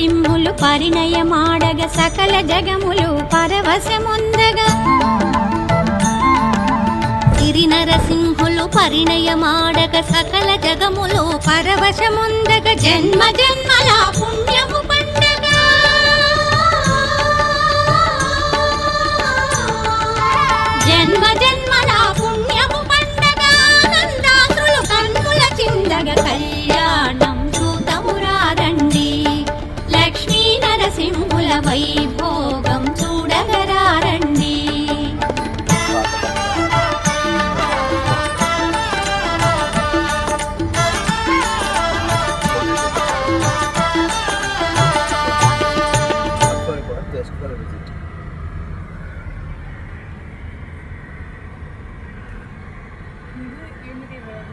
నరసింహులు పరిణయమాడగ సకల జగములు పరవశముందగా గిరి నరసింహులు పరిణయమాడగ సకల జగములు పరవశముందగ జన్మ జన్మల పుణ్యము పండగ జన్మ జన్మల పుణ్యము పండగ నందాసులు కన్నుల చిందగ కళ్యాణం చూతమురారండి లక్ష్మీ నరసింహుల వైభోగం చూడగరారండి ఇది 8